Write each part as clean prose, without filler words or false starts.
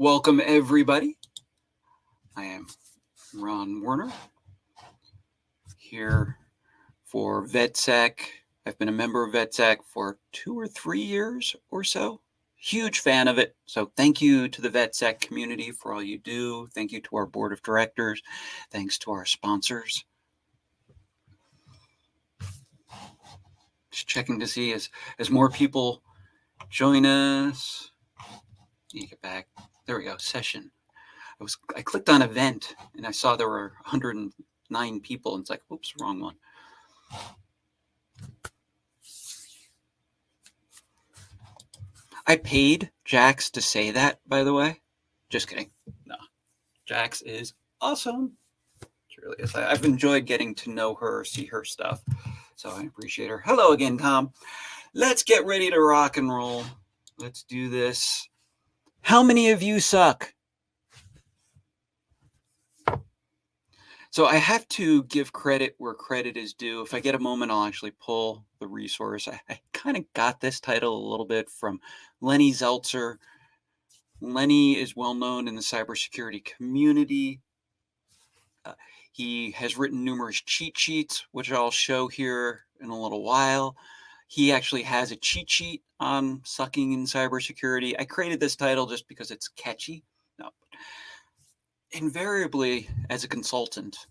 Welcome, everybody. I am Ron Woerner here for VetSec. I've been a member of VetSec for 2 or 3 years or so. Huge fan of it. So thank you to the VetSec community for all you do. Thank you to our board of directors. Thanks to our sponsors. Just checking to see as more people join us. You get back. There we go. Session. I clicked on event and I saw there were 109 people, and it's like, oops, wrong one. I paid Jax to say that, by the way. Just kidding. No. Jax is awesome. She really is. I've enjoyed getting to know her, see her stuff. So I appreciate her. Hello again, Tom. Let's get ready to rock and roll. Let's do this. How many of you suck? So I have to give credit where credit is due. If I get a moment, I'll actually pull the resource. I kind of got this title a little bit from Lenny Zeltzer. Lenny is well known in the cybersecurity community. He has written numerous cheat sheets, which I'll show here in a little while. He actually has a cheat sheet on sucking in cybersecurity. I created this title just because it's catchy. No. Invariably, as a consultant,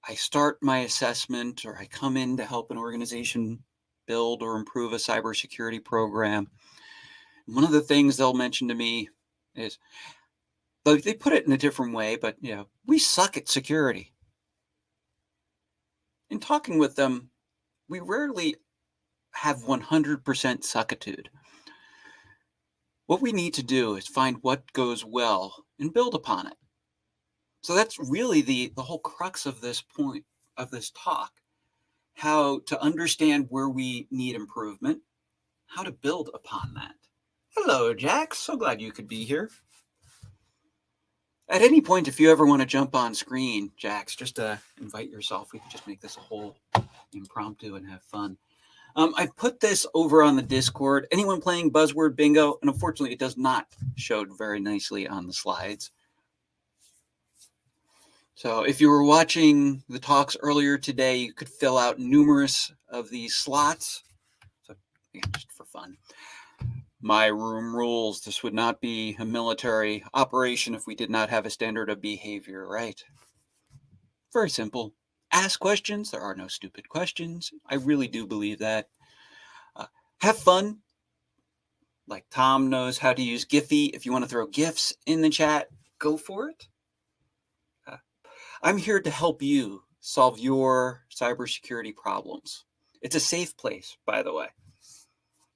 I start my assessment, or I come in to help an organization build or improve a cybersecurity program. One of the things they'll mention to me is, they put it in a different way, but we suck at security. In talking with them, we rarely have 100% suckitude. What we need to do is find what goes well and build upon it. So that's really the whole crux of this point, of this talk. How to understand where we need improvement, how to build upon that. Hello, Jax. So glad you could be here. At any point, if you ever want to jump on screen, Jax, just invite yourself. We could just make this a whole impromptu and have fun. I've put this over on the Discord. Anyone playing Buzzword Bingo? And unfortunately, it does not show very nicely on the slides. So if you were watching the talks earlier today, you could fill out numerous of these slots. So again, just for fun. My room rules. This would not be a military operation if we did not have a standard of behavior, right? Very simple. Ask questions. There are no stupid questions. I really do believe that. Have fun. Like Tom knows how to use Giphy. If you want to throw GIFs in the chat, go for it. I'm here to help you solve your cybersecurity problems. It's a safe place, by the way.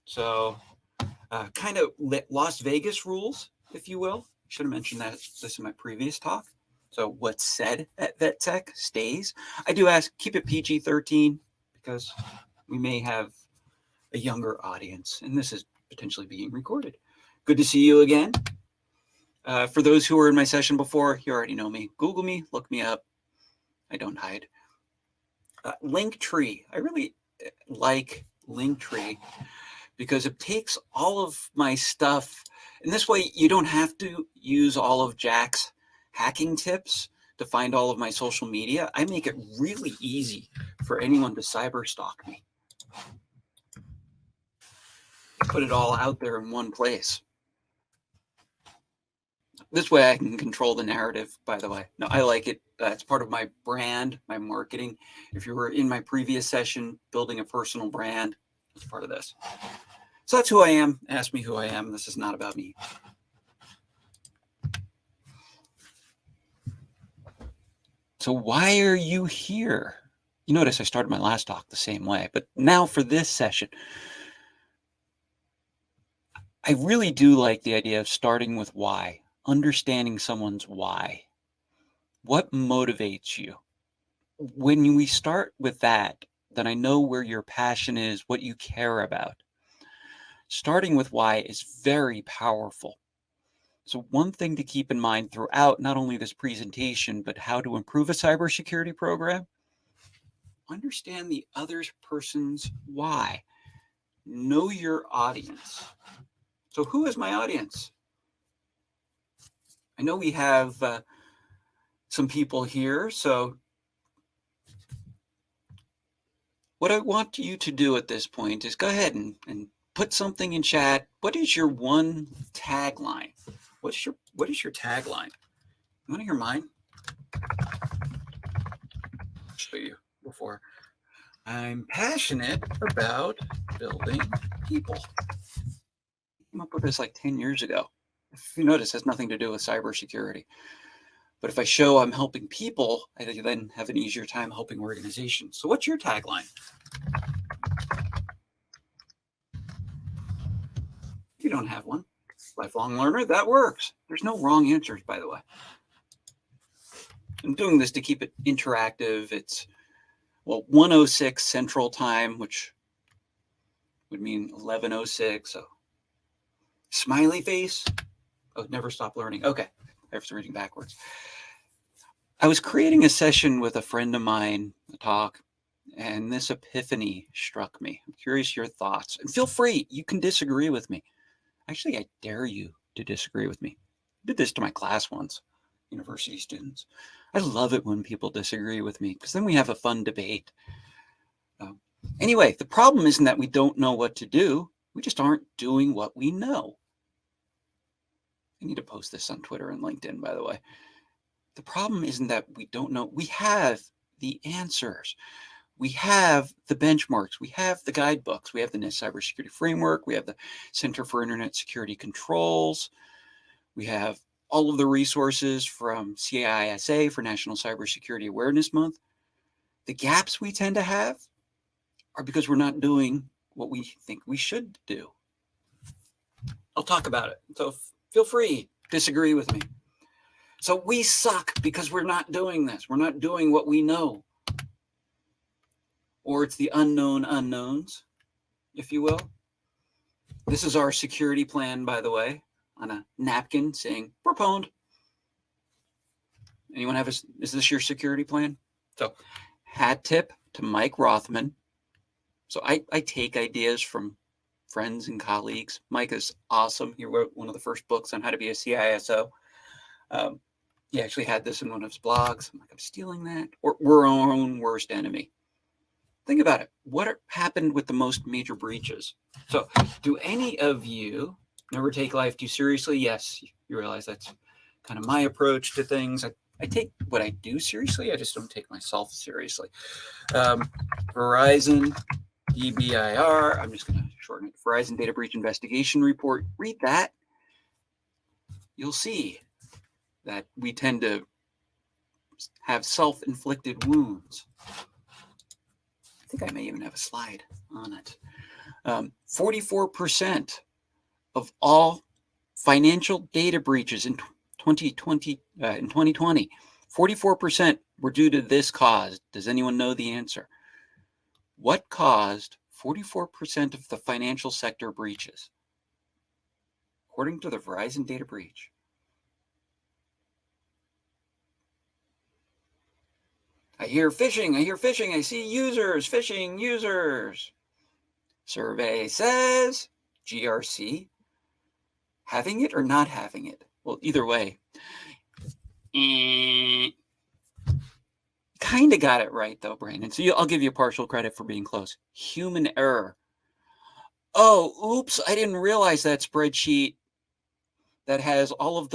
So kind of Las Vegas rules, if you will. Should have mentioned this in my previous talk. So what's said at VetSec stays. I do ask, keep it PG-13 because we may have a younger audience, and this is potentially being recorded. Good to see you again. For those who were in my session before, you already know me. Google me, look me up. I don't hide. Linktree. I really like Linktree because it takes all of my stuff, and this way you don't have to use all of Jack's hacking tips to find all of my social media. I make it really easy for anyone to cyber stalk me. I put it all out there in one place. This way I can control the narrative, by the way. No, I like it. It's part of my brand, my marketing. If you were in my previous session, building a personal brand, it's part of this. So that's who I am. Ask me who I am. This is not about me. So why are you here? You notice I started my last talk the same way, but now for this session, I really do like the idea of starting with why. Understanding someone's why. What motivates you? When we start with that, then I know where your passion is, what you care about. Starting with why is very powerful. So one thing to keep in mind throughout not only this presentation, but how to improve a cybersecurity program, understand the other person's why. Know your audience. So who is my audience? I know we have some people here, so what I want you to do at this point is go ahead and put something in chat. What is your one tagline? What is your tagline? You want to hear mine? I'll show you before. I'm passionate about building people. I came up with this like 10 years ago. If you notice, it has nothing to do with cybersecurity. But if I show I'm helping people, I then have an easier time helping organizations. So what's your tagline? If you don't have one, lifelong learner, that works. There's no wrong answers, by the way. I'm doing this to keep it interactive. It's, well, 1:06 Central Time, which would mean 11:06. So smiley face. Oh, never stop learning. Okay, I was reading backwards. I was creating a session with a friend of mine, a talk, and this epiphany struck me. I'm curious your thoughts. And feel free, you can disagree with me. Actually, I dare you to disagree with me. I did this to my class once, university students. I love it when people disagree with me because then we have a fun debate. Anyway, the problem isn't that we don't know what to do. We just aren't doing what we know. I need to post this on Twitter and LinkedIn, by the way. The problem isn't that we don't know. We have the answers. We have the benchmarks. We have the guidebooks. We have the NIST Cybersecurity Framework. We have the Center for Internet Security Controls. We have all of the resources from CISA for National Cybersecurity Awareness Month. The gaps we tend to have are because we're not doing what we think we should do. I'll talk about it. So feel free, disagree with me. So we suck because we're not doing this. We're not doing what we know. Or it's the unknown unknowns, if you will. This is our security plan, by the way, on a napkin saying, we're pwned. Anyone have is this your security plan? So hat tip to Mike Rothman. So I take ideas from friends and colleagues. Mike is awesome. He wrote one of the first books on how to be a CISO. He actually had this in one of his blogs. I'm like, I'm stealing that. We're our own worst enemy. Think about it. What happened with the most major breaches? So do any of you never take life too seriously? Yes, you realize that's kind of my approach to things. I take what I do seriously. I just don't take myself seriously. Verizon, DBIR. I'm just going to shorten it. Verizon Data Breach Investigation Report. Read that. You'll see that we tend to have self-inflicted wounds. I think I may even have a slide on it. 44% of all financial data breaches in 2020, 44% were due to this cause. Does anyone know the answer? What caused 44% of the financial sector breaches? According to the Verizon data breach. I hear phishing. I see users, phishing users. Survey says GRC. Having it or not having it? Well, either way. Kind of got it right, though, Brandon. So I'll give you partial credit for being close. Human error. Oh, oops. I didn't realize that spreadsheet that has all of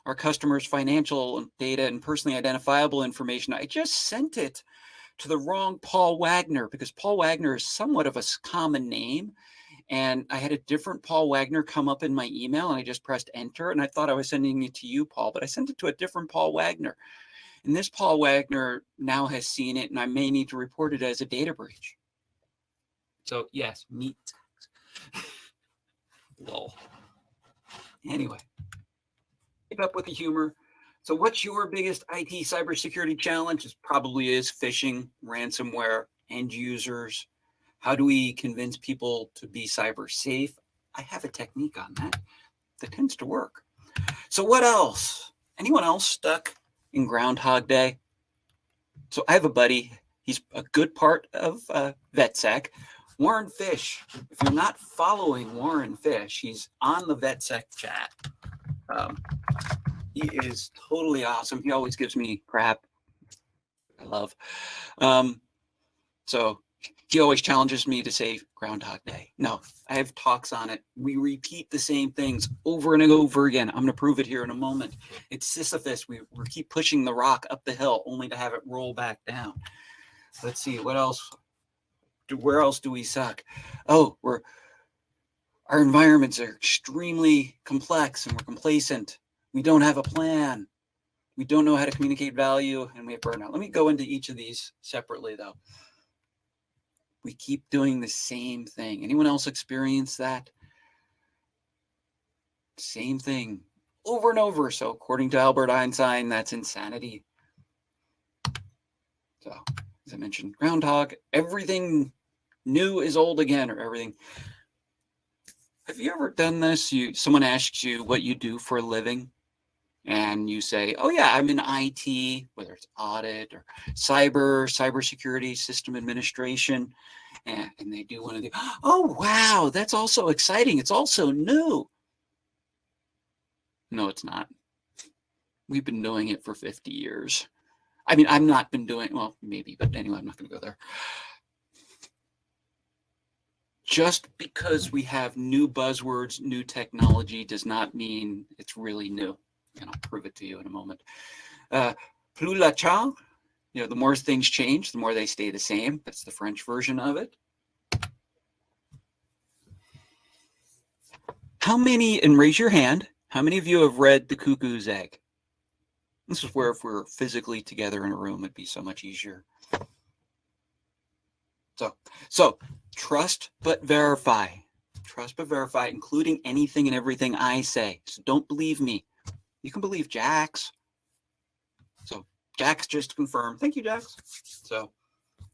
our customers' financial data and personally identifiable information. I just sent it to the wrong Paul Wagner because Paul Wagner is somewhat of a common name. And I had a different Paul Wagner come up in my email and I just pressed enter and I thought I was sending it to you, Paul, but I sent it to a different Paul Wagner. And this Paul Wagner now has seen it and I may need to report it as a data breach. So yes, meat. Lol. Anyway. Keep up with the humor. So what's your biggest IT cybersecurity challenge? It probably is phishing, ransomware, end users. How do we convince people to be cyber safe? I have a technique on that tends to work. So what else? Anyone else stuck in Groundhog Day? So I have a buddy. He's a good part of VetSec. Warren Fish. If you're not following Warren Fish, he's on the VetSec chat. He is totally awesome. He always gives me crap. I love. So he always challenges me to say Groundhog Day. No, I have talks on it. We repeat the same things over and over again. I'm going to prove it here in a moment. It's Sisyphus. We keep pushing the rock up the hill only to have it roll back down. Let's see, what else? Where else do we suck? Oh, our environments are extremely complex and we're complacent. We don't have a plan. We don't know how to communicate value, and we have burnout. Let me go into each of these separately, though. We keep doing the same thing. Anyone else experience that? Same thing over and over. So according to Albert Einstein, that's insanity. So as I mentioned, Groundhog, everything new is old again, or everything. Have you ever done this? Someone asks you what you do for a living, and you say, oh yeah, I'm in IT, whether it's audit or cybersecurity, system administration, and they do one of the, oh wow, that's also exciting. It's also new. No, it's not. We've been doing it for 50 years. I mean, I've not been doing, well, maybe, but anyway, I'm not going to go there. Just because we have new buzzwords, new technology does not mean it's really new. And I'll prove it to you in a moment. Plus la change, the more things change, the more they stay the same. That's the French version of it. How many, and raise your hand, how many of you have read The Cuckoo's Egg? This is where if we're physically together in a room, it'd be so much easier. So trust but verify. Trust but verify, including anything and everything I say. So don't believe me. You can believe Jax. So Jax just confirmed. Thank you, Jax. So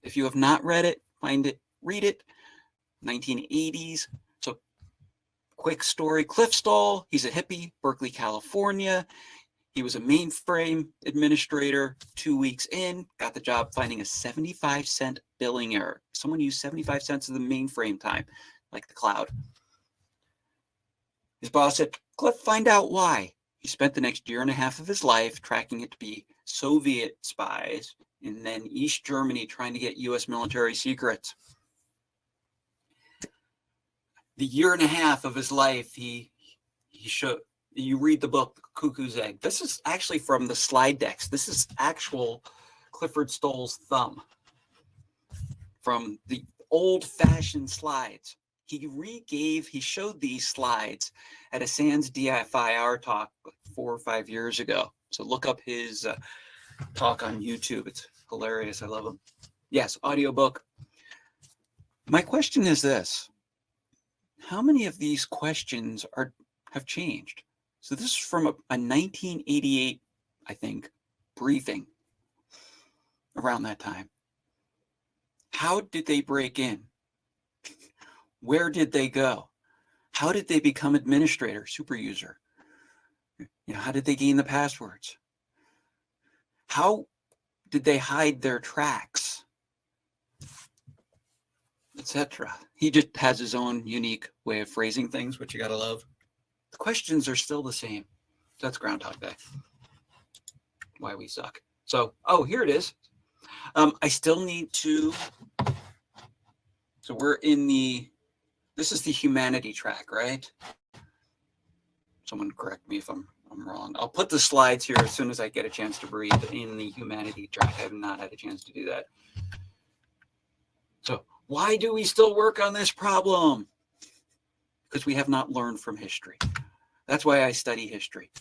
if you have not read it, find it, read it. 1980s. So quick story. Cliff Stoll, he's a hippie, Berkeley, California. He was a mainframe administrator. 2 weeks in, got the job finding a 75-cent billing error. Someone used 75 cents of the mainframe time, like the cloud. His boss said, Cliff, find out why. He spent the next year and a half of his life tracking it to be Soviet spies and then East Germany trying to get U.S. military secrets. The year and a half of his life, he showed, you read the book, The Cuckoo's Egg. This is actually from the slide decks. This is actual Clifford Stoll's thumb from the old-fashioned slides. He showed these slides at a SANS DFIR talk 4 or 5 years ago. So look up his talk on YouTube. It's hilarious. I love him. Yes, audiobook. My question is this. How many of these questions have changed? So this is from a 1988, I think, briefing around that time. How did they break in? Where did they go? How did they become administrator, super user? How did they gain the passwords? How did they hide their tracks? Etc. He just has his own unique way of phrasing things, which you gotta love. The questions are still the same. That's Groundhog Day. Why we suck. So, here it is. I still need to. So we're in this is the humanity track, right? Someone correct me if I'm wrong. I'll put the slides here as soon as I get a chance to breathe in the humanity track. I have not had a chance to do that. So why do we still work on this problem? Because we have not learned from history. That's why I study history.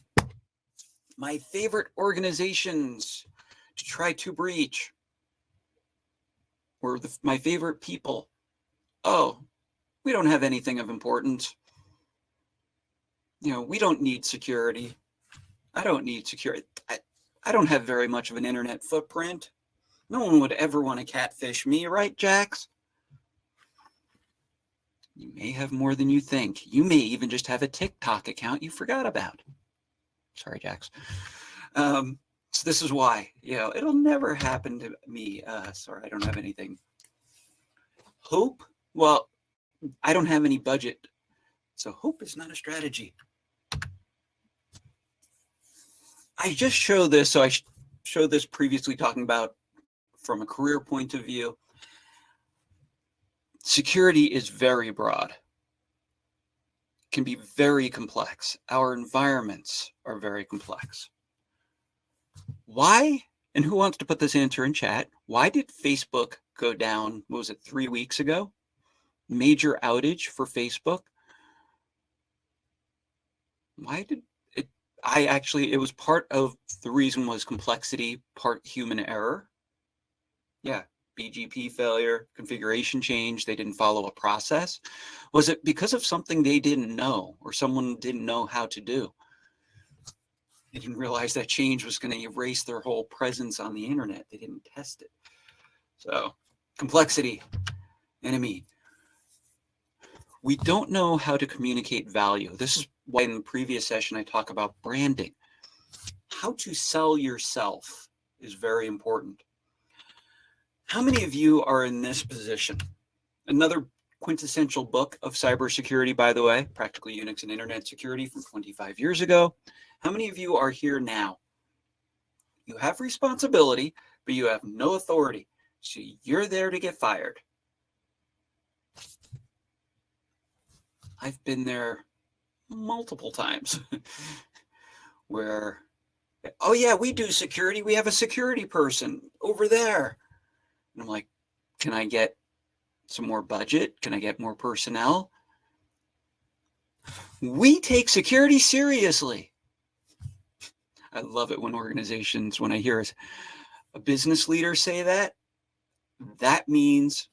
My favorite organizations to try to breach, or my favorite people. We don't have anything of importance. We don't need security. I don't need security. I don't have very much of an internet footprint. No one would ever want to catfish me, right, Jax? You may have more than you think. You may even just have a TikTok account you forgot about. Sorry, Jax. So this is why. It'll never happen to me. Sorry, I don't have anything. Hope? Well, I don't have any budget. So hope is not a strategy. I just show this, so I showed this previously talking about from a career point of view. Security is very broad, can be very complex. Our environments are very complex. Why, and who wants to put this answer in chat, why did Facebook go down, what was it, 3 weeks ago? Major outage for Facebook. Why did it, it was part of the reason was complexity, part human error. Yeah, BGP failure, configuration change, they didn't follow a process. Was it because of something they didn't know or someone didn't know how to do? They didn't realize that change was going to erase their whole presence on the internet. They didn't test it. So complexity, enemy. We don't know how to communicate value. This is why in the previous session I talk about branding. How to sell yourself is very important. How many of you are in this position? Another quintessential book of cybersecurity, by the way, Practical Unix and Internet Security from 25 years ago. How many of you are here now? You have responsibility, but you have no authority. So you're there to get fired. I've been there multiple times where, oh yeah, we do security. We have a security person over there. And I'm like, can I get some more budget? Can I get more personnel? We take security seriously. I love it when organizations, when I hear a business leader say that, that means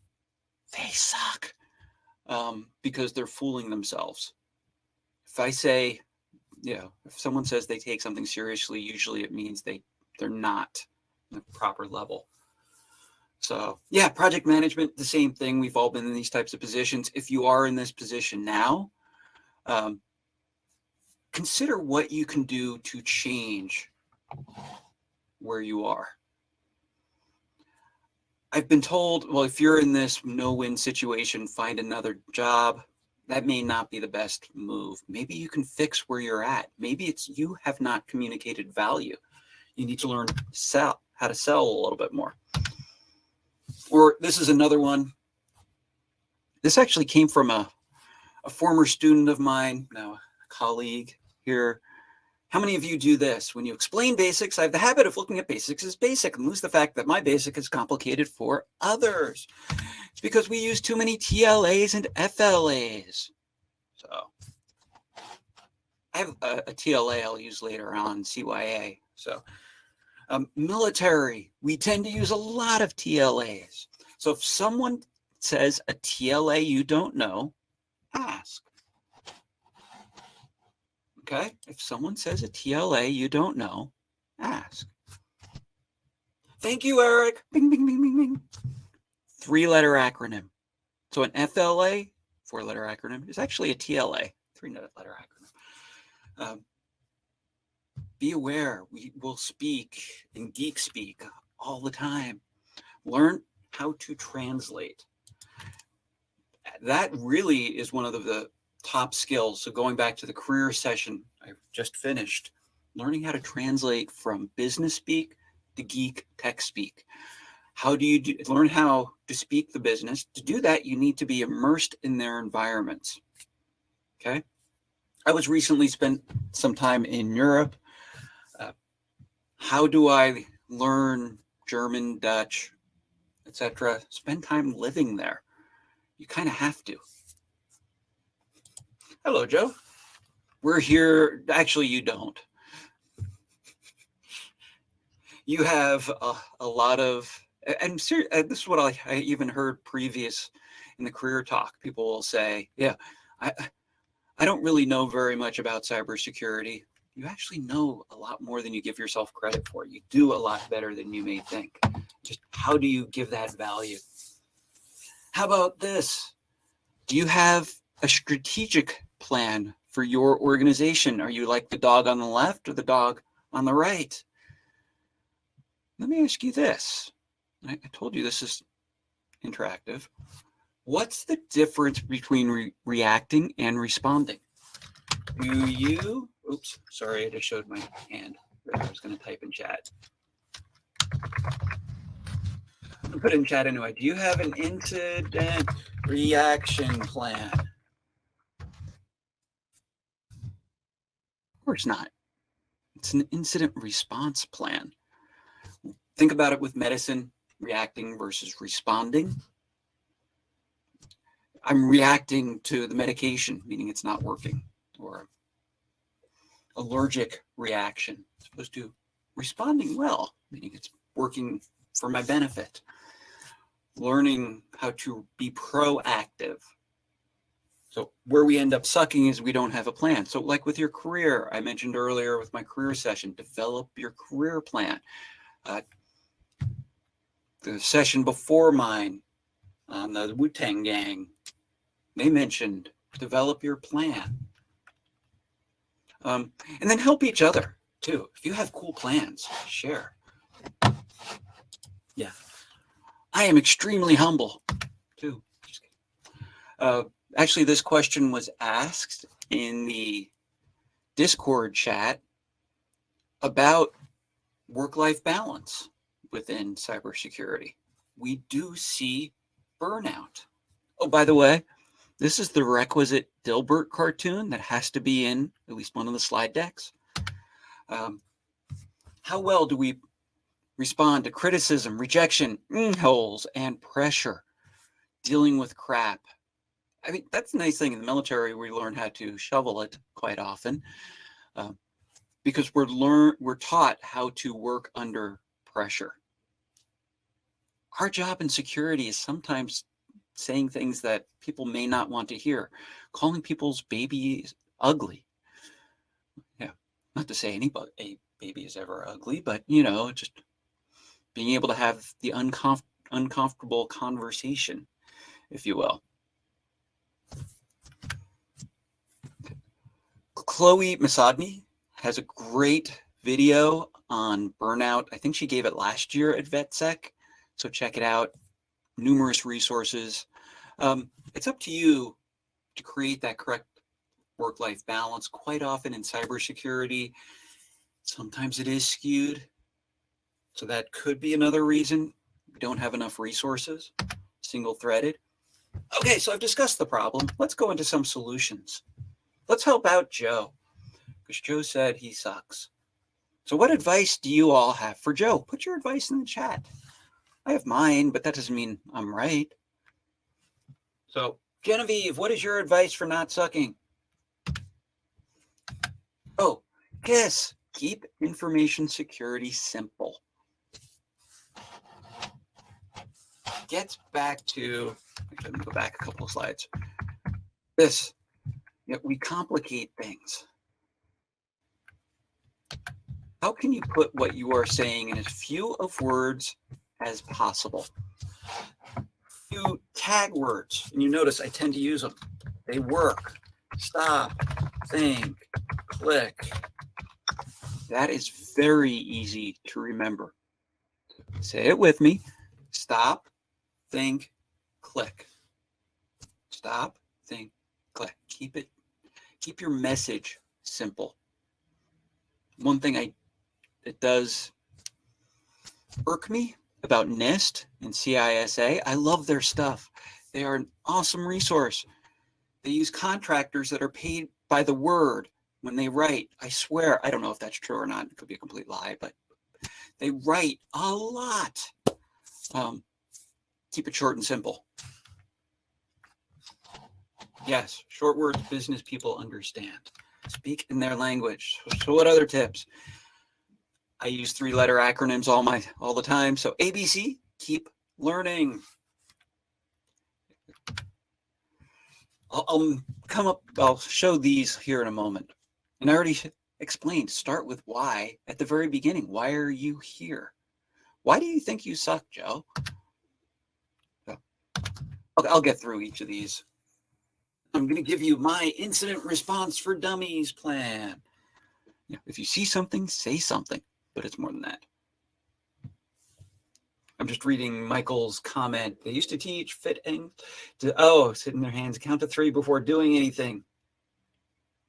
they suck because they're fooling themselves. If I say, if someone says they take something seriously, usually it means they're not at the proper level. So yeah, project management, the same thing. We've all been in these types of positions. If you are in this position now, consider what you can do to change where you are. I've been told, well, if you're in this no-win situation, find another job. That may not be the best move. Maybe you can fix where you're at. Maybe it's you have not communicated value. You need to learn how to sell a little bit more. Or this is another one. This actually came from a former student of mine, now a colleague here. How many of you do this? When you explain basics, I have the habit of looking at basics as basic and lose the fact that my basic is complicated for others. It's because we use too many TLAs and FLAs. So I have a TLA I'll use later on, CYA. So military, we tend to use a lot of TLAs. So if someone says a TLA you don't know, ask. Okay, if someone says a TLA you don't know, ask. Thank you, Eric. Bing, bing, bing, bing, bing. 3-letter acronym. So an FLA, 4-letter acronym, is actually a TLA, 3-letter acronym. Be aware, we will speak in geek speak all the time. Learn how to translate. That really is one of the top skills. So going back to the career session I just finished, learning how to translate from business speak to geek tech speak. How do you learn how to speak the business? To do that, you need to be immersed in their environments. Okay. I was recently spent some time in Europe. How do I learn German, Dutch, etc.? Spend time living there. You kind of have to. Hello, Joe. We're here. Actually, you don't. You have a lot of, and this is what I even heard previous in the career talk. People will say, yeah, I don't really know very much about cybersecurity. You actually know a lot more than you give yourself credit for. You do a lot better than you may think. Just how do you give that value? How about this? Do you have a strategic plan for your organization? Are you like the dog on the left or the dog on the right? Let me ask you this. I told you this is interactive. What's the difference between reacting and responding? Do you, oops, sorry, I just showed my hand. I was going to type in chat. I'll put in chat anyway. Do you have an incident reaction plan? Of course not. It's an incident response plan. Think about it with medicine, reacting versus responding. I'm reacting to the medication, meaning it's not working, or allergic reaction, as opposed to responding well, meaning it's working for my benefit. Learning how to be proactive. So where we end up sucking is we don't have a plan. So like with your career, I mentioned earlier with my career session, develop your career plan. The session before mine on the Wu-Tang Gang, they mentioned develop your plan. And then help each other too. If you have cool plans, share. Yeah. I am extremely humble too. Just kidding. Actually, this question was asked in the Discord chat about work-life balance within cybersecurity. We do see burnout. Oh, by the way, this is the requisite Dilbert cartoon that has to be in at least one of the slide decks. How well do we respond to criticism, rejection, holes, and pressure? Dealing with crap. I mean, that's a nice thing. In the military, we learn how to shovel it quite often because we're taught how to work under pressure. Our job in security is sometimes saying things that people may not want to hear, calling people's babies ugly. Yeah, not to say a baby is ever ugly, but just being able to have the uncomfortable conversation, if you will. Chloe Masagni has a great video on burnout. I think she gave it last year at VetSec, so check it out. Numerous resources. It's up to you to create that correct work-life balance. Quite often in cybersecurity, sometimes it is skewed. So that could be another reason we don't have enough resources, single-threaded. Okay, so I've discussed the problem. Let's go into some solutions. Let's help out Joe, because Joe said he sucks. So what advice do you all have for Joe? Put your advice in the chat. I have mine, but that doesn't mean I'm right. So Genevieve, what is your advice for not sucking? Oh, yes, keep information security simple. Gets back to, actually, let me go back a couple of slides. This, we complicate things. How can you put what you are saying in as few of words as possible? You tag words, and you notice I tend to use them. They work. Stop, think, click. That is very easy to remember. Say it with me. Stop, think, click. Stop, think, click. Keep your message simple. One thing it does irk me about NIST and CISA. I love their stuff. They are an awesome resource. They use contractors that are paid by the word when they write. I swear, I don't know if that's true or not. It could be a complete lie, but they write a lot. Keep it short and simple. Yes, short words business people understand. Speak in their language. So what other tips? I use 3-letter acronyms all the time. So ABC, keep learning. I'll show these here in a moment. And I already explained, start with why at the very beginning. Why are you here? Why do you think you suck, Joe? So, I'll get through each of these. I'm going to give you my incident response for dummies plan. If you see something, say something, but it's more than that. I'm just reading Michael's comment. They used to teach fitting to, sit in their hands, count to 3 before doing anything.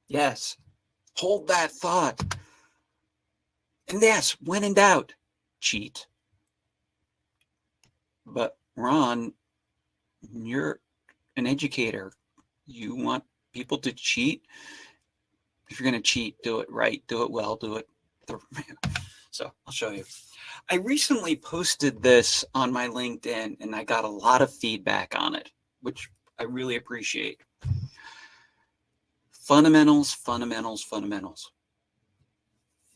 Yes. Hold that thought. And yes, when in doubt, cheat. But Ron, you're an educator. You want people to cheat? If you're going to cheat, do it right, do it well, do it. So I'll show you. I recently posted this on my LinkedIn and I got a lot of feedback on it, which I really appreciate. Fundamentals, fundamentals, fundamentals.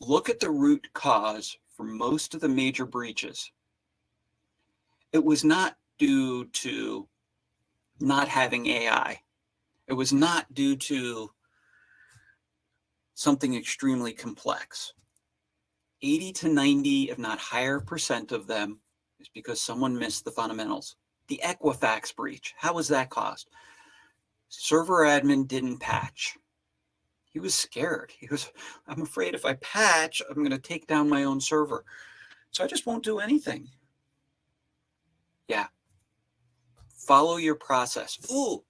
Look at the root cause for most of the major breaches. It was not due to not having AI. It was not due to something extremely complex. 80 to 90, if not higher percent of them is because someone missed the fundamentals. The Equifax breach, how was that caused? Server admin didn't patch. He was scared. He was, I'm afraid if I patch, I'm going to take down my own server. So I just won't do anything. Yeah. Follow your process. Ooh.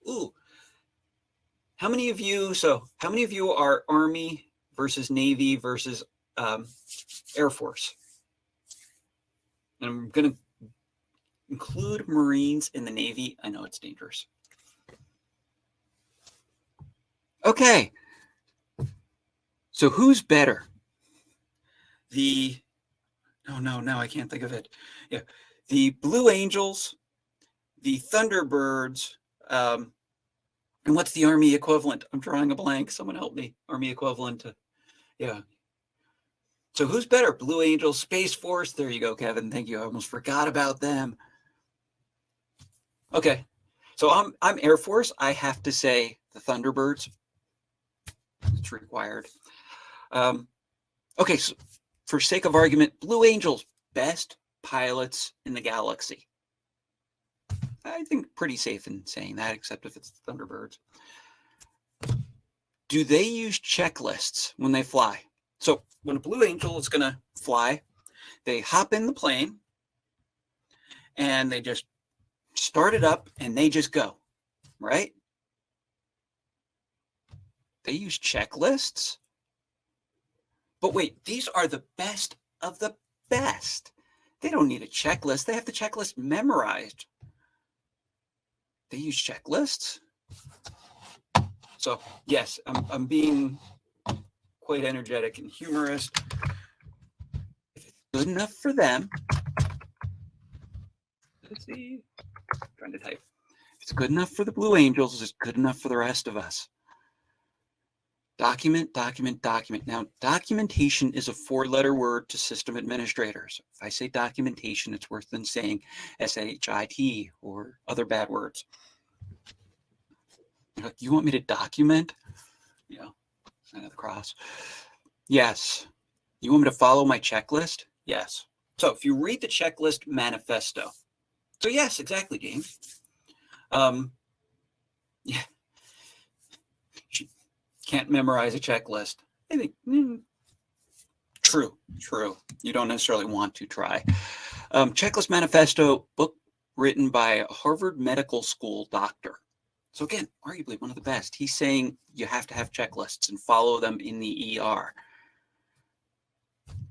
How many of you are Army versus Navy versus Air Force? And I'm going to include Marines in the Navy. I know it's dangerous. Okay. So who's better? No, I can't think of it. Yeah. The Blue Angels, the Thunderbirds, and what's the Army equivalent? I'm drawing a blank. Someone help me. Army equivalent to, yeah. So who's better? Blue Angels, Space Force. There you go, Kevin. Thank you. I almost forgot about them. Okay. So I'm Air Force. I have to say the Thunderbirds. It's required. Okay, so for sake of argument, Blue Angels, best pilots in the galaxy. I think pretty safe in saying that, except if it's the Thunderbirds. Do they use checklists when they fly? So when a Blue Angel is going to fly, they hop in the plane and they just start it up and they just go, right? They use checklists. But wait, these are the best of the best. They don't need a checklist. They have the checklist memorized. They use checklists. So yes, I'm being quite energetic and humorous. If it's good enough for them, let's see, I'm trying to type. If it's good enough for the Blue Angels, it's good enough for the rest of us. Document, document, document. Now, documentation is a 4-letter word to system administrators. If I say documentation, it's worse than saying SHIT or other bad words. Like, you want me to document? Yeah, sign of the cross. Yes. You want me to follow my checklist? Yes. So if you read the checklist manifesto. So yes, exactly, James. Yeah. Can't memorize a checklist. I think true. You don't necessarily want to try. Checklist manifesto, book written by a Harvard Medical School doctor. So again, arguably one of the best. He's saying you have to have checklists and follow them in the ER.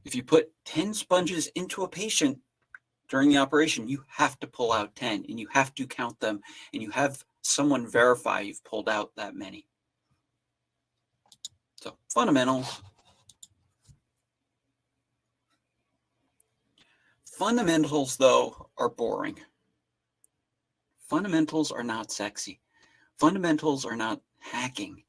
If you put 10 sponges into a patient during the operation, you have to pull out 10 and you have to count them and you have someone verify you've pulled out that many. So fundamentals. Fundamentals, though, are boring. Fundamentals are not sexy. Fundamentals are not hacking.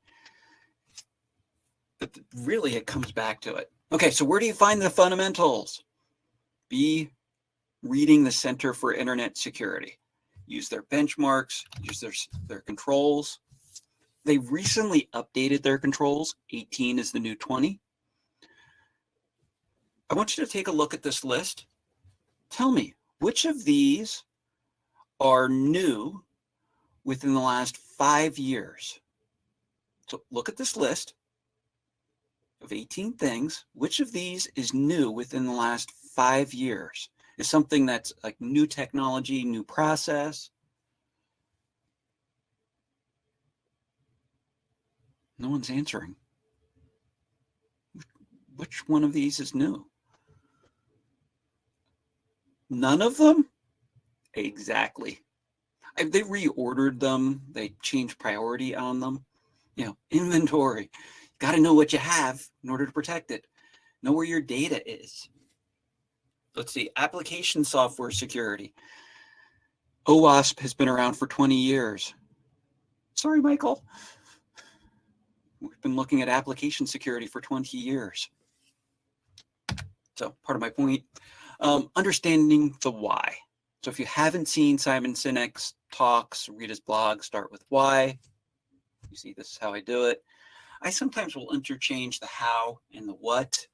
But really, it comes back to it. Okay, so where do you find the fundamentals? Be reading the Center for Internet Security. Use their benchmarks, use their controls. They recently updated their controls. 18 is the new 20. I want you to take a look at this list. Tell me, which of these are new within the last 5 years? So look at this list of 18 things. Which of these is new within the last 5 years? Is something that's like new technology, new process? No one's answering. Which one of these is new? None of them? Exactly. They reordered them. They changed priority on them. Inventory. Got to know what you have in order to protect it. Know where your data is. Let's see, application software security. OWASP has been around for 20 years. Sorry, Michael. We've been looking at application security for 20 years. So part of my point, understanding the why. So if you haven't seen Simon Sinek's talks, read his blog, start with why. You see, this is how I do it. I sometimes will interchange the how and the what.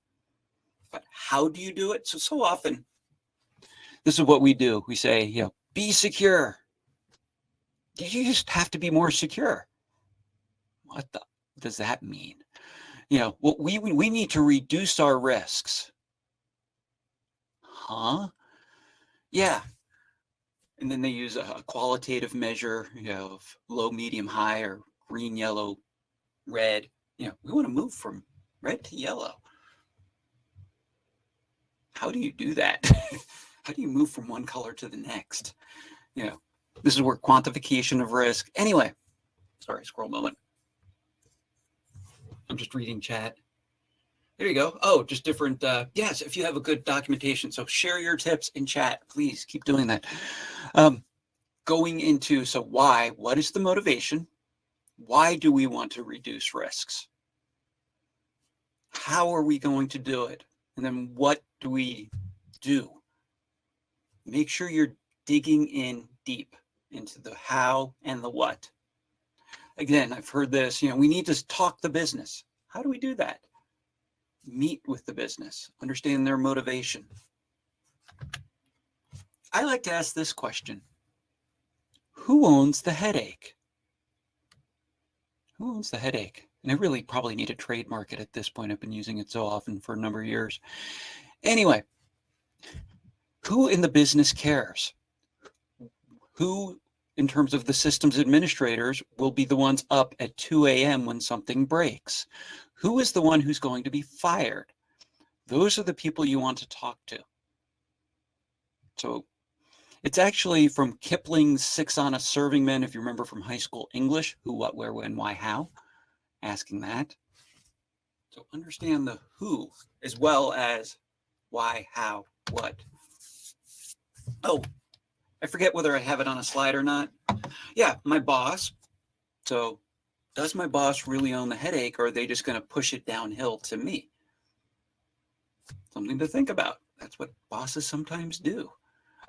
But how do you do it? So often, this is what we do. We say, be secure. You just have to be more secure. What does that mean? We need to reduce our risks. Huh? Yeah. And then they use a qualitative measure, of low, medium, high, or green, yellow, red. We want to move from red to yellow. How do you do that? How do you move from one color to the next? This is where quantification of risk. Anyway, sorry, scroll moment. I'm just reading chat. There you go. Oh, just different. Yes, if you have a good documentation. So share your tips in chat. Please keep doing that. Going into, so why? What is the motivation? Why do we want to reduce risks? How are we going to do it? And then what do we do? Make sure you're digging in deep into the how and the what. Again, I've heard this, we need to talk the business. How do we do that? Meet with the business, understand their motivation. I like to ask this question. Who owns the headache? Who owns the headache? And I really probably need to trademark it at this point. I've been using it so often for a number of years. Anyway, who in the business cares? Who, in terms of the systems administrators, will be the ones up at 2 a.m. when something breaks? Who is the one who's going to be fired? Those are the people you want to talk to. So it's actually from Kipling's 6 Honest Serving Men, if you remember from high school English, who, what, where, when, why, how, asking that. So understand the who as well as why, how, what. Oh, I forget whether I have it on a slide or not. Yeah, my boss. So does my boss really own the headache, or are they just going to push it downhill to me? Something to think about. That's what bosses sometimes do.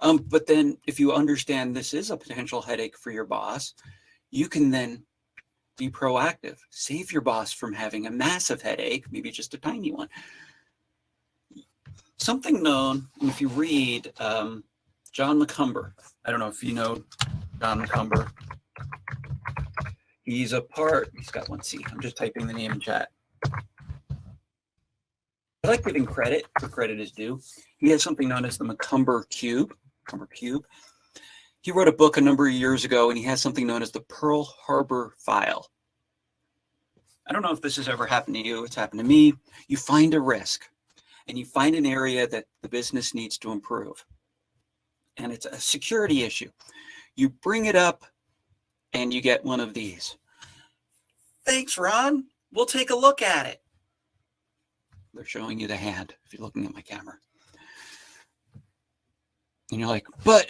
But then if you understand this is a potential headache for your boss, you can then be proactive. Save your boss from having a massive headache, maybe just a tiny one. Something known, if you read John McCumber, I don't know if you know John McCumber. He's got one C. I'm just typing the name in chat. I like giving credit where credit is due. He has something known as the McCumber Cube. He wrote a book a number of years ago, and he has something known as the Pearl Harbor File. I don't know if this has ever happened to you. It's happened to me. You find a risk, and you find an area that the business needs to improve. And it's a security issue. You bring it up, and you get one of these. Thanks, Ron. We'll take a look at it. They're showing you the hand if you're looking at my camera. And you're like, but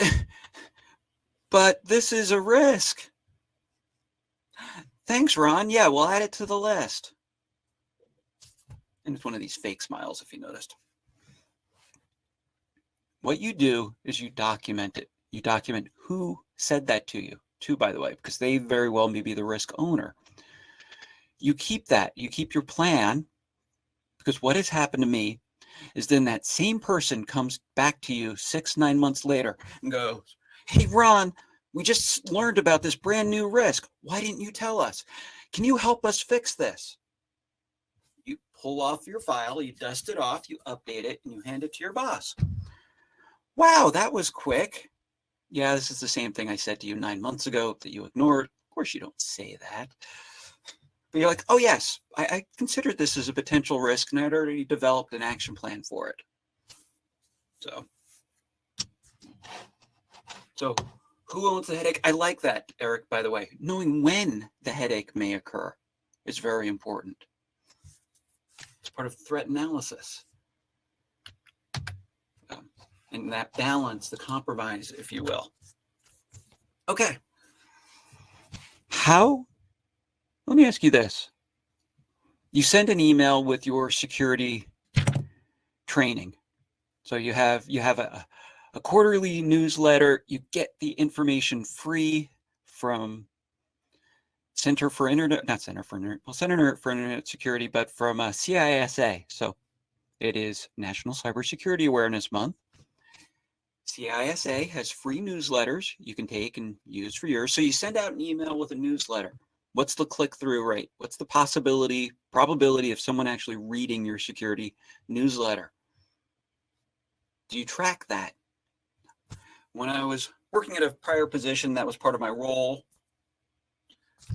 this is a risk. Thanks, Ron. Yeah, we'll add it to the list. And it's one of these fake smiles, if you noticed. What you do is you document it. You document who said that to you, too, by the way, because they very well may be the risk owner. You keep that. You keep your plan, because what has happened to me is then that same person comes back to you 6-9 months later and goes, hey, Ron, we just learned about this brand new risk. Why didn't you tell us? Can you help us fix this? You pull off your file, you dust it off, you update it, and you hand it to your boss. Wow, that was quick. Yeah, this is the same thing I said to you 9 months ago that you ignored. Of course, you don't say that. But you're like, oh, yes, I considered this as a potential risk, and I'd already developed an action plan for it. So So who owns the headache? I like that, Eric, by the way. Knowing when the headache may occur is very important. It's part of threat analysis. And that balance, the compromise, if you will. Okay. Let me ask you this. You send an email with your security training. So you have a quarterly newsletter. You get the information free from Center for Internet Security, but from CISA. So it is National Cybersecurity Awareness Month. CISA has free newsletters you can take and use for yours. So you send out an email with a newsletter. What's the click-through rate? What's the probability of someone actually reading your security newsletter? Do you track that? When I was working at a prior position, that was part of my role,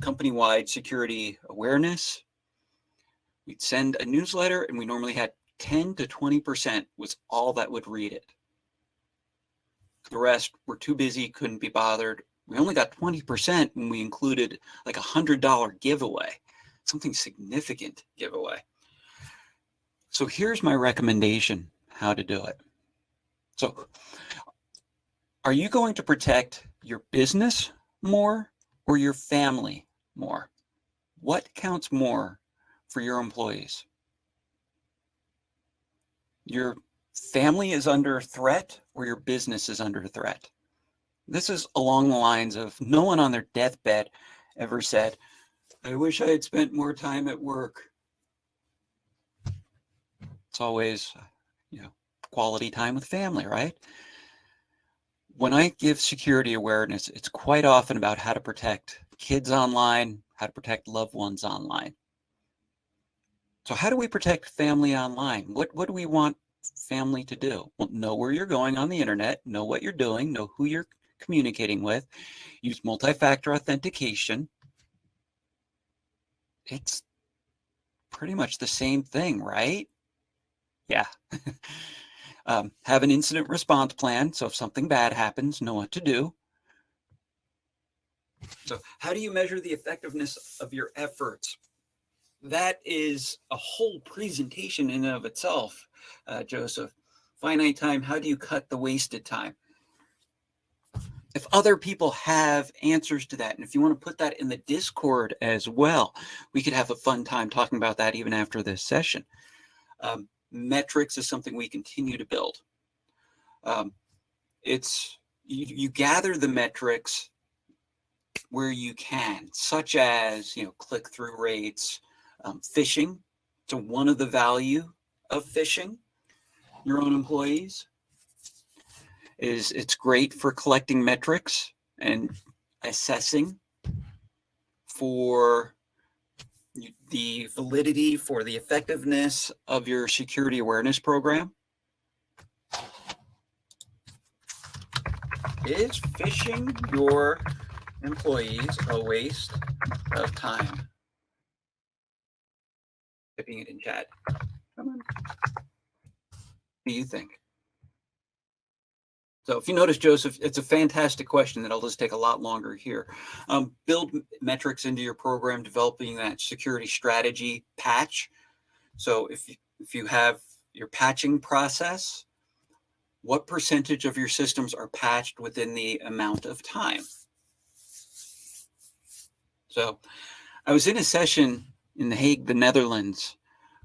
company-wide security awareness. We'd send a newsletter, and we normally had 10 to 20% was all that would read it. The rest were too busy, couldn't be bothered. We only got 20% when we included like $100 giveaway, something significant giveaway. So here's my recommendation, how to do it. So are you going to protect your business more or your family more? What counts more for your employees? Your family is under threat or your business is under threat? This is along the lines of no one on their deathbed ever said, I wish I had spent more time at work. It's always, quality time with family, right? When I give security awareness, it's quite often about how to protect kids online, how to protect loved ones online. So how do we protect family online? What do we want family to do? Well, know where you're going on the internet, know what you're doing, know who you're communicating with, use multi-factor authentication. It's pretty much the same thing, right? Yeah. Have an incident response plan. So if something bad happens, know what to do. So how do you measure the effectiveness of your efforts? That is a whole presentation in and of itself, Joseph. Finite time, how do you cut the wasted time? If other people have answers to that, and if you want to put that in the Discord as well, we could have a fun time talking about that even after this session. Metrics is something we continue to build. You gather the metrics where you can, such as click-through rates, phishing. So one of the value of phishing your own employees is it's great for collecting metrics and assessing for the validity, for the effectiveness of your security awareness program. Is phishing your employees a waste of time? Typing it in chat. Come on. What do you think? So if you notice, Joseph, it's a fantastic question that I'll just take a lot longer here. Build metrics into your program, developing that security strategy patch. So if you have your patching process, what percentage of your systems are patched within the amount of time? So I was in a session in The Hague, the Netherlands,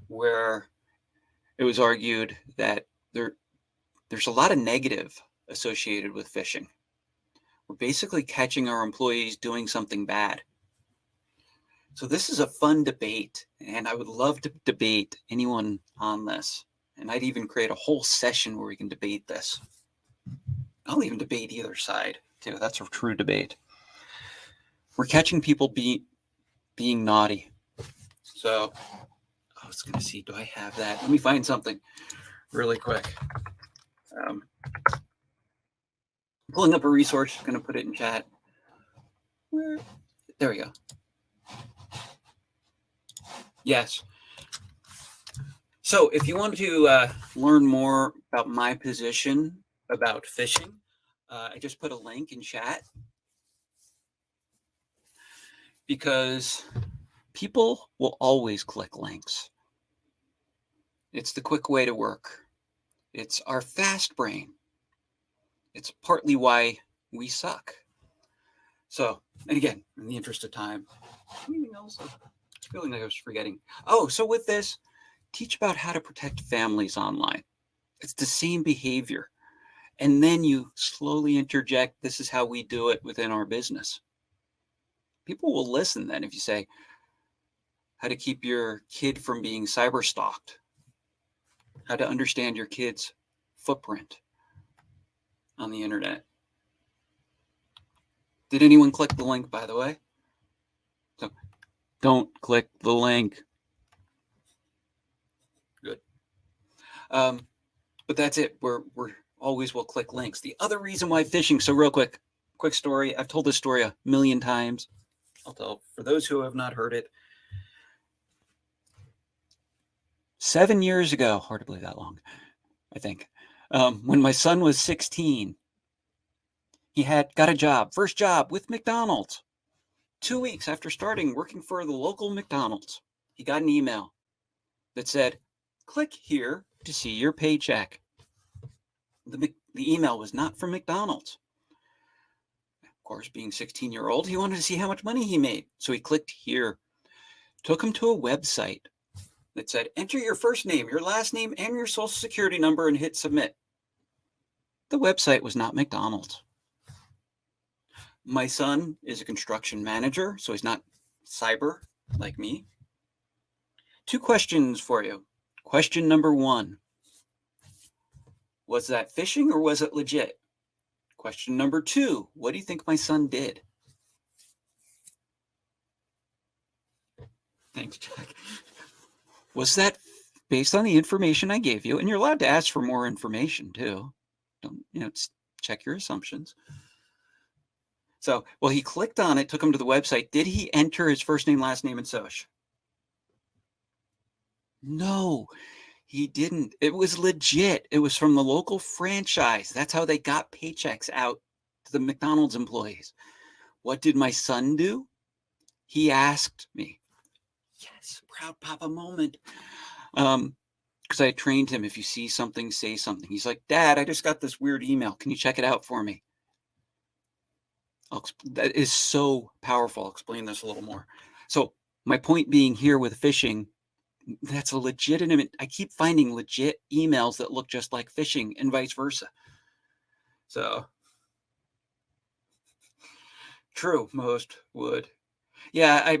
where it was argued that there's a lot of negative associated with phishing. We're basically catching our employees doing something bad. So this is a fun debate, and I would love to debate anyone on this. And I'd even create a whole session where we can debate this. I'll even debate either side, too. That's a true debate. We're catching people being naughty. So I was going to see, do I have that? Let me find something really quick. Pulling up a resource, going to put it in chat. There we go. Yes. So if you want to learn more about my position about phishing, I just put a link in chat because people will always click links. It's the quick way to work. It's our fast brain. It's partly why we suck. So, and again, in the interest of time, anything else? I was feeling like I was forgetting. Oh, so with this, teach about how to protect families online. It's the same behavior. And then you slowly interject, this is how we do it within our business. People will listen then if you say, how to keep your kid from being cyber stalked, how to understand your kid's footprint on the internet. Did anyone click the link, by the way? So don't click the link. Good. But that's it. We're always will click links. The other reason why phishing, so real quick story. I've told this story a million times. I'll tell for those who have not heard it. 7 years ago, hard to believe that long, I think, when my son was 16, he had got a job, first job with McDonald's. 2 weeks after starting working for the local McDonald's, he got an email that said, click here to see your paycheck. The email was not from McDonald's. Of course, being 16-year-old, he wanted to see how much money he made. So he clicked here, took him to a website that said, enter your first name, your last name, and your social security number and hit submit. The website was not McDonald's. My son is a construction manager, so he's not cyber like me. 2 questions for you. Question number 1. Was that phishing or was it legit? Question number 2. What do you think my son did? Thanks, Jack. Was that based on the information I gave you? And you're allowed to ask for more information too. Don't, check your assumptions. So, well, he clicked on it, took him to the website. Did he enter his first name, last name, and social? No, he didn't. It was legit. It was from the local franchise. That's how they got paychecks out to the McDonald's employees. What did my son do? He asked me. Yes, proud papa moment. Because I trained him, if you see something, say something. He's like, Dad, I just got this weird email. Can you check it out for me? That is so powerful. I'll explain this a little more. So my point being here with phishing, that's a legitimate, I keep finding legit emails that look just like phishing and vice versa. So true, most would. Yeah,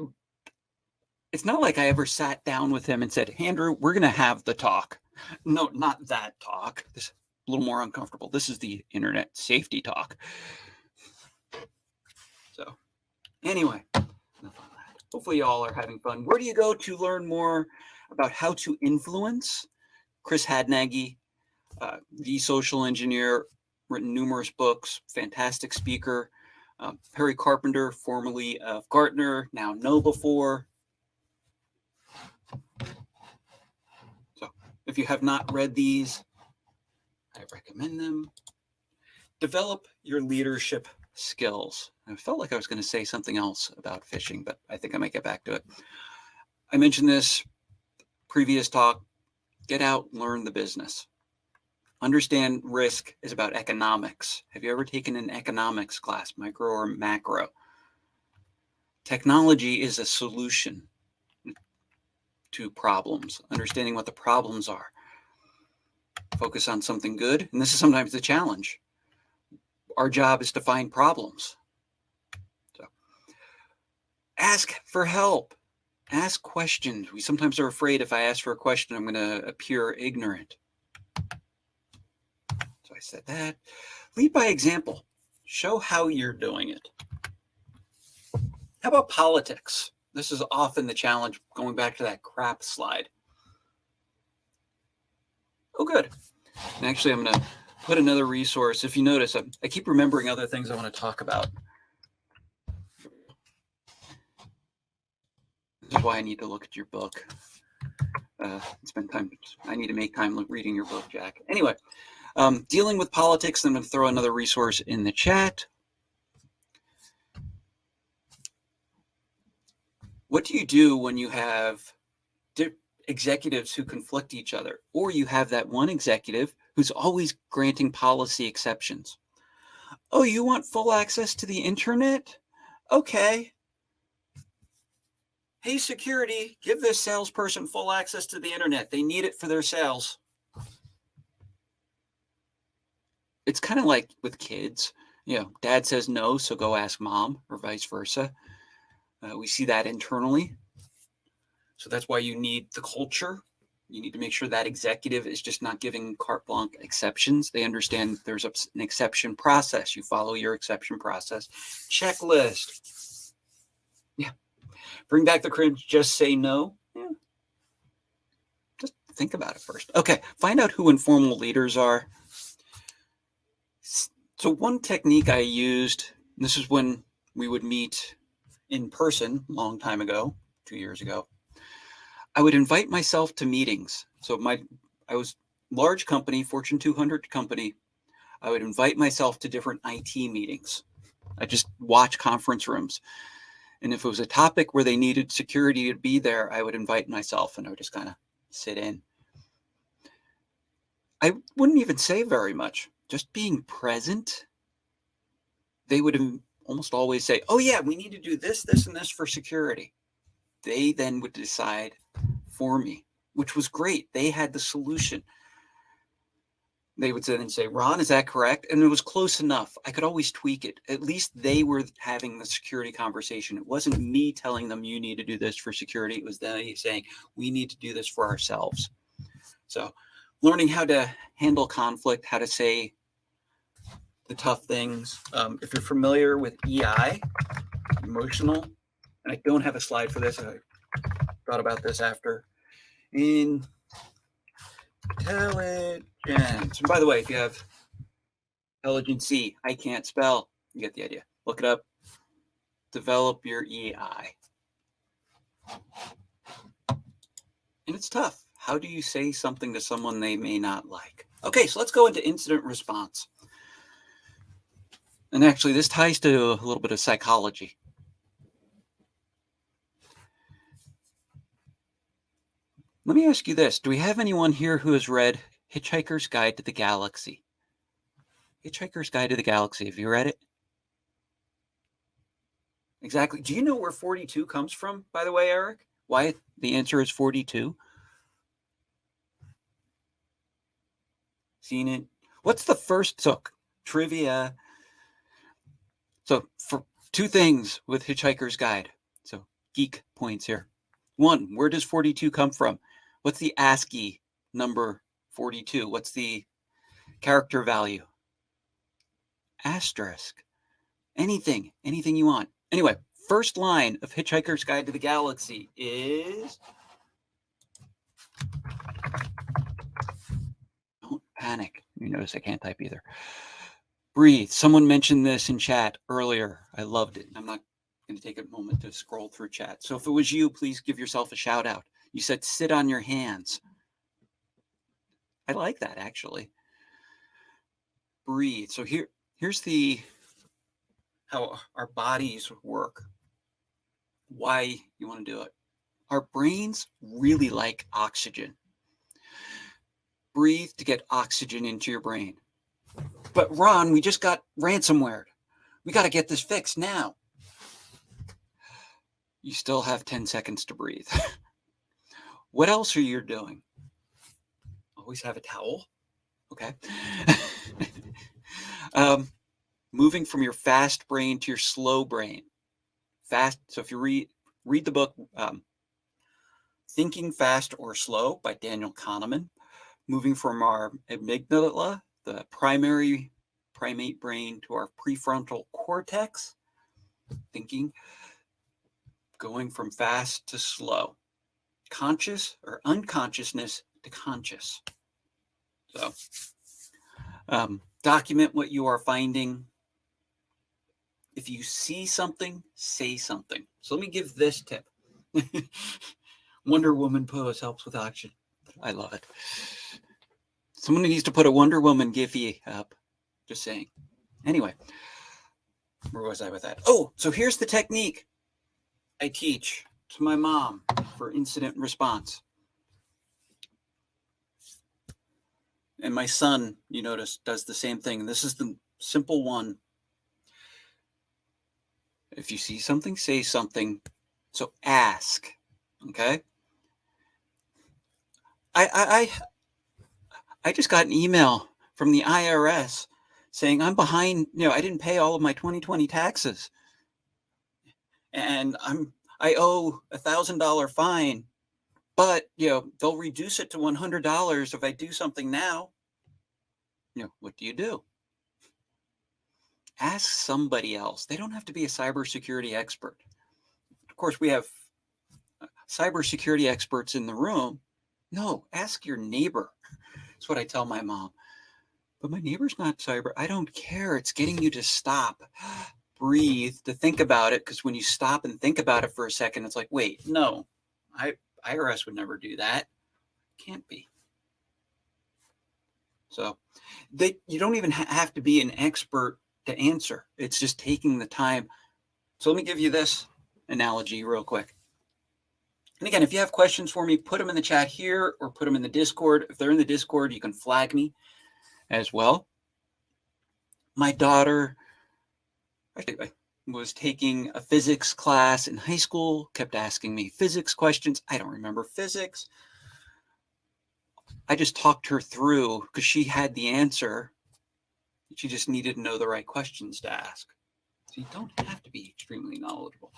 it's not like I ever sat down with him and said, Andrew, we're going to have the talk. No, not that talk. This is a little more uncomfortable. This is the internet safety talk. So anyway, hopefully y'all are having fun. Where do you go to learn more about how to influence? Chris Hadnagy, the social engineer, written numerous books, fantastic speaker. Perry Carpenter, formerly of Gartner, now KnowBe4. So if you have not read these, I recommend them. Develop your leadership skills. I felt like I was going to say something else about phishing, but I think I might get back to it. I mentioned this previous talk. Get out, learn the business. Understand risk is about economics. Have you ever taken an economics class, micro or macro? Technology is a solution to problems, understanding what the problems are. Focus on something good, and this is sometimes the challenge. Our job is to find problems. So, ask for help. Ask questions. We sometimes are afraid if I ask for a question, I'm going to appear ignorant. So I said that. Lead by example. Show how you're doing it. How about politics? This is often the challenge, going back to that crap slide. Oh, good. And actually, I'm going to put another resource. If you notice, I keep remembering other things I want to talk about. This is why I need to look at your book. Spend time. I need to make time reading your book, Jack. Anyway, Dealing with politics, I'm going to throw another resource in the chat. What do you do when you have executives who conflict each other, or you have that one executive who's always granting policy exceptions? Oh, you want full access to the internet? Okay. Hey, security, give this salesperson full access to the internet. They need it for their sales. It's kind of like with kids. Dad says no, so go ask mom, or vice versa. We see that internally. So that's why you need the culture. You need to make sure that executive is just not giving carte blanche exceptions. They understand there's an exception process. You follow your exception process checklist. Yeah. Bring back the cribs, just say no. Yeah. Just think about it first. Okay. Find out who informal leaders are. So one technique I used, this is when we would meet in person a long time ago, 2 years ago. I would invite myself to meetings. So I was large company, Fortune 200 company. I would invite myself to different IT meetings. I just watch conference rooms. And if it was a topic where they needed security to be there, I would invite myself and I would just kind of sit in. I wouldn't even say very much. Just being present, they would almost always say, oh yeah, we need to do this, this, and this for security. They then would decide for me, which was great. They had the solution. They would then say, Ron, is that correct? And it was close enough. I could always tweak it. At least they were having the security conversation. It wasn't me telling them you need to do this for security. It was them saying, we need to do this for ourselves. So learning how to handle conflict, how to say the tough things. If you're familiar with EI, emotional, and I don't have a slide for this. I thought about this after. Intelligence. And by the way, if you have intelligence, I can't spell, you get the idea. Look it up. Develop your EI. And it's tough. How do you say something to someone they may not like? Okay, so let's go into incident response. And actually, this ties to a little bit of psychology. Let me ask you this. Do we have anyone here who has read Hitchhiker's Guide to the Galaxy? Hitchhiker's Guide to the Galaxy. Have you read it? Exactly. Do you know where 42 comes from, by the way, Eric? Why the answer is 42? Seen it? What's the first, so trivia. So for two things with Hitchhiker's Guide. So geek points here. One, where does 42 come from? What's the ASCII number 42? What's the character value? Asterisk. Anything you want. Anyway, first line of Hitchhiker's Guide to the Galaxy is, don't panic. You notice I can't type either. Breathe. Someone mentioned this in chat earlier. I loved it. I'm not going to take a moment to scroll through chat. So if it was you, please give yourself a shout out. You said sit on your hands. I like that, actually. Breathe. So here's how our bodies work. Why you want to do it. Our brains really like oxygen. Breathe to get oxygen into your brain. But Ron, we just got ransomware. We got to get this fixed now. You still have 10 seconds to breathe. What else are you doing? Always have a towel. Okay. Moving from your fast brain to your slow brain. Fast. So if you read the book, Thinking Fast or Slow by Daniel Kahneman, moving from our amygdala, the primary primate brain, to our prefrontal cortex, thinking, going from fast to slow, conscious or unconsciousness to conscious. So document what you are finding. If you see something, say something. So let me give this tip. Wonder Woman pose helps with oxygen. I love it. Someone needs to put a Wonder Woman Giphy up. Just saying. Anyway, where was I with that? Oh, so here's the technique I teach to my mom for incident response. And my son, you notice, does the same thing. This is the simple one. If you see something, say something. So ask, okay? I just got an email from the IRS saying I'm behind, I didn't pay all of my 2020 taxes. And I owe $1,000 fine, but they'll reduce it to $100 if I do something now. What do you do? Ask somebody else. They don't have to be a cybersecurity expert. Of course, we have cybersecurity experts in the room. No, ask your neighbor. That's what I tell my mom. But my neighbor's not cyber. I don't care. It's getting you to stop, breathe, to think about it. Because when you stop and think about it for a second, it's like, wait, no, IRS would never do that. Can't be. So you don't even have to be an expert to answer. It's just taking the time. So let me give you this analogy real quick. And again, if you have questions for me, put them in the chat here or put them in the Discord. If they're in the Discord, you can flag me as well. My daughter was taking a physics class in high school, kept asking me physics questions. I don't remember physics. I just talked her through because she had the answer. She just needed to know the right questions to ask. So you don't have to be extremely knowledgeable.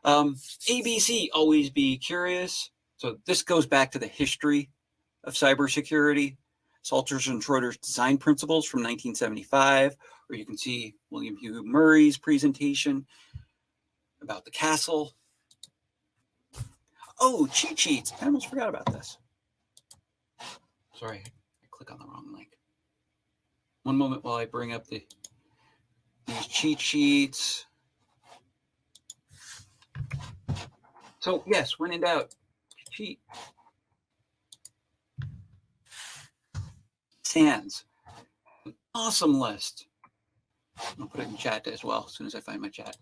ABC, always be curious. So this goes back to the history of cybersecurity. Salters and Schroeder's design principles from 1975, or you can see William Hugh Murray's presentation about the castle. Oh, cheat sheets. I almost forgot about this. Sorry, I click on the wrong link. One moment while I bring up these cheat sheets. So yes, when in doubt, cheat. Sands. An awesome list. I'll put it in chat as well as soon as I find my chat.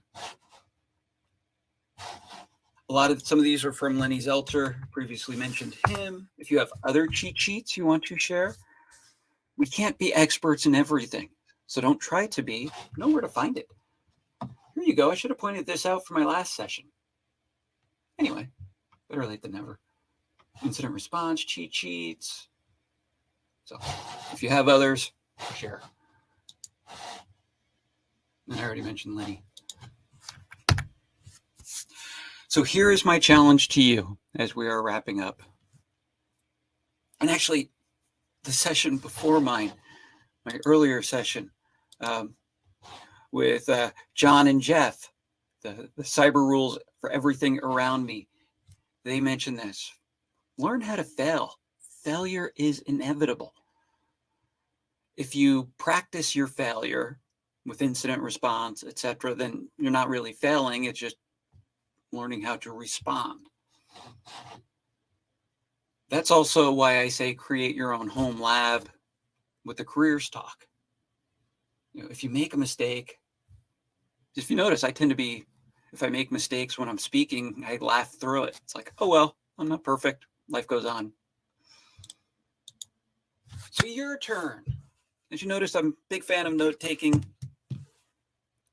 Some of these are from Lenny Zelter, previously mentioned him. If you have other cheat sheets you want to share, we can't be experts in everything. So don't try to be. Know where to find it. Here you go. I should have pointed this out for my last session. Anyway, better late than never. Incident response, cheat sheets. So if you have others, share. And I already mentioned Lenny. So here is my challenge to you as we are wrapping up. And actually, the session before mine, my earlier session with John and Jeff, the cyber rules for everything around me, they mentioned this. Learn how to fail. Failure is inevitable. If you practice your failure with incident response, etc., then you're not really failing. It's just learning how to respond. That's also why I say create your own home lab with the careers talk. If you make a mistake, if you notice, I tend to be, if I make mistakes when I'm speaking, I laugh through it. It's like, oh, well, I'm not perfect. Life goes on. So your turn. As you notice, I'm a big fan of note-taking.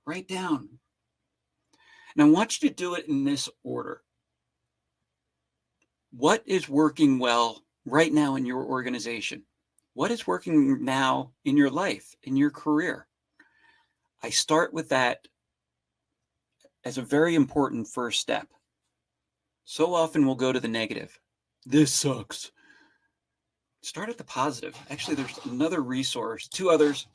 Write down. And I want you to do it in this order. What is working well right now in your organization? What is working now in your life, in your career? I start with that as a very important first step. So often we'll go to the negative. This sucks. Start at the positive. Actually, there's another resource, two others.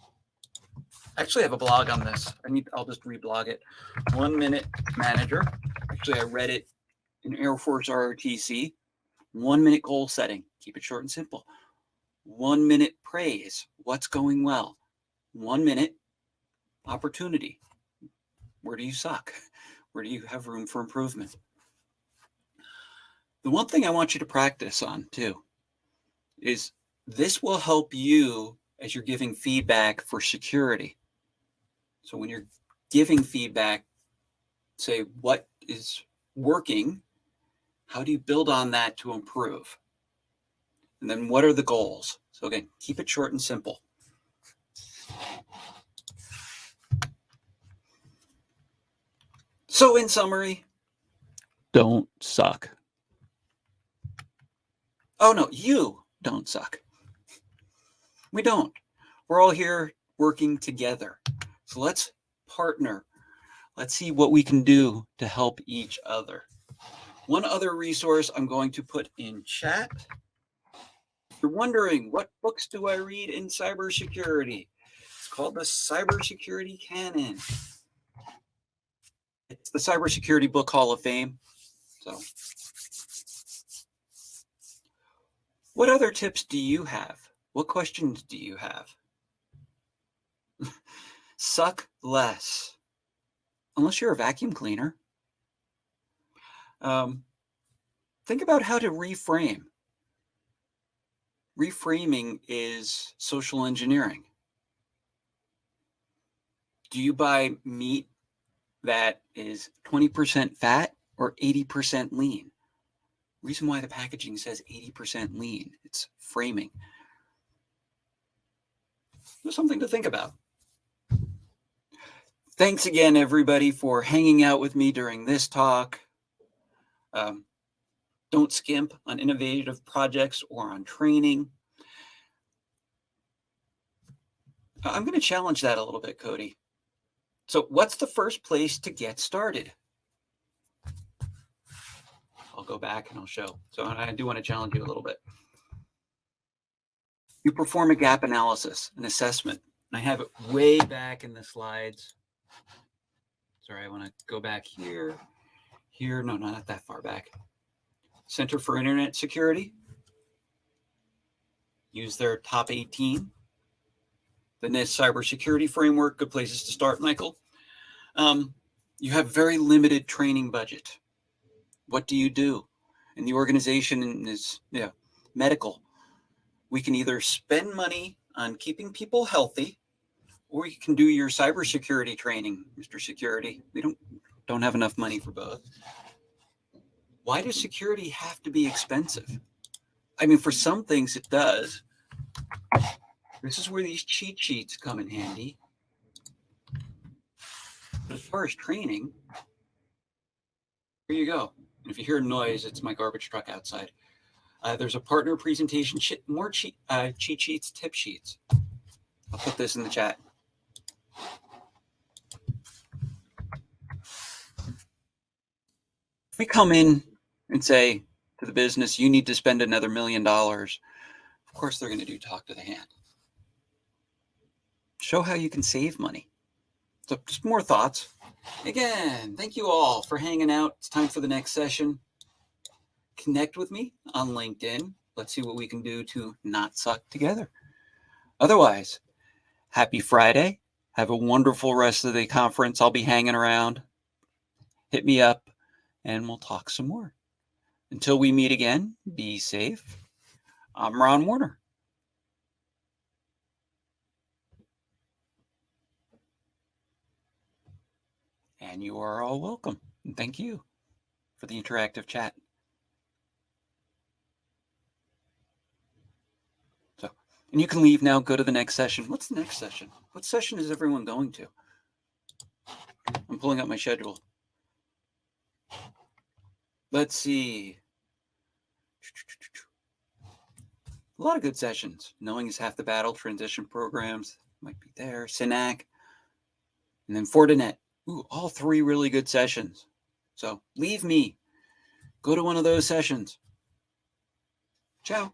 I actually have a blog on this. I'll just reblog it. 1 Minute Manager. Actually, I read it in Air Force ROTC. 1 minute goal setting. Keep it short and simple. 1 minute praise. What's going well? 1 minute opportunity. Where do you suck? Where do you have room for improvement? The one thing I want you to practice on too is This will help you as you're giving feedback for security. So when you're giving feedback, say what is working, how do you build on that to improve? And then what are the goals? So again, keep it short and simple. So in summary, don't suck. Oh no, you don't suck. We don't. We're all here working together. So let's partner. Let's see what we can do to help each other. One other resource I'm going to put in chat. If you're wondering, what books do I read in cybersecurity? It's called the Cybersecurity Canon. It's the Cybersecurity Book Hall of Fame. So, what other tips do you have? What questions do you have? Suck less. Unless you're a vacuum cleaner. Think about how to reframe. Reframing is social engineering. Do you buy meat that is 20% fat or 80% lean? Reason why the packaging says 80% lean, it's framing. There's something to think about. Thanks again, everybody, for hanging out with me during this talk. Don't skimp on innovative projects or on training. I'm going to challenge that a little bit, Cody. So what's the first place to get started? I'll go back and I'll show. So I do want to challenge you a little bit. You perform a gap analysis, an assessment. And I have it way back in the slides. Sorry, I want to go back here. Here, no, not that far back. Center for Internet Security. Use their top 18. The NIST Cybersecurity Framework, good places to start, Michael. You have very limited training budget. What do you do? And the organization is medical. We can either spend money on keeping people healthy, or you can do your cybersecurity training, Mr. Security. We don't have enough money for both. Why does security have to be expensive? I mean, for some things it does. This is where these cheat sheets come in handy. But as far as training, here you go. And if you hear noise, it's my garbage truck outside. There's a partner presentation, more cheat sheets, tip sheets. I'll put this in the chat. If we come in and say to the business, you need to spend another $1 million, of course they're going to do talk to the hand. Show how you can save money. So just more thoughts. Again, thank you all for hanging out. It's time for the next session. Connect with me on LinkedIn. Let's see what we can do to not suck together. Otherwise, happy Friday. Have a wonderful rest of the conference. I'll be hanging around. Hit me up and we'll talk some more. Until we meet again, be safe. I'm Ron Woerner. And you are all welcome. And thank you for the interactive chat. So, and you can leave now, go to the next session. What's the next session? What session is everyone going to? I'm pulling up my schedule. Let's see. A lot of good sessions. Knowing is half the battle. Transition programs might be there. Synac. And then Fortinet. Ooh, all three really good sessions. So leave me. Go to one of those sessions. Ciao.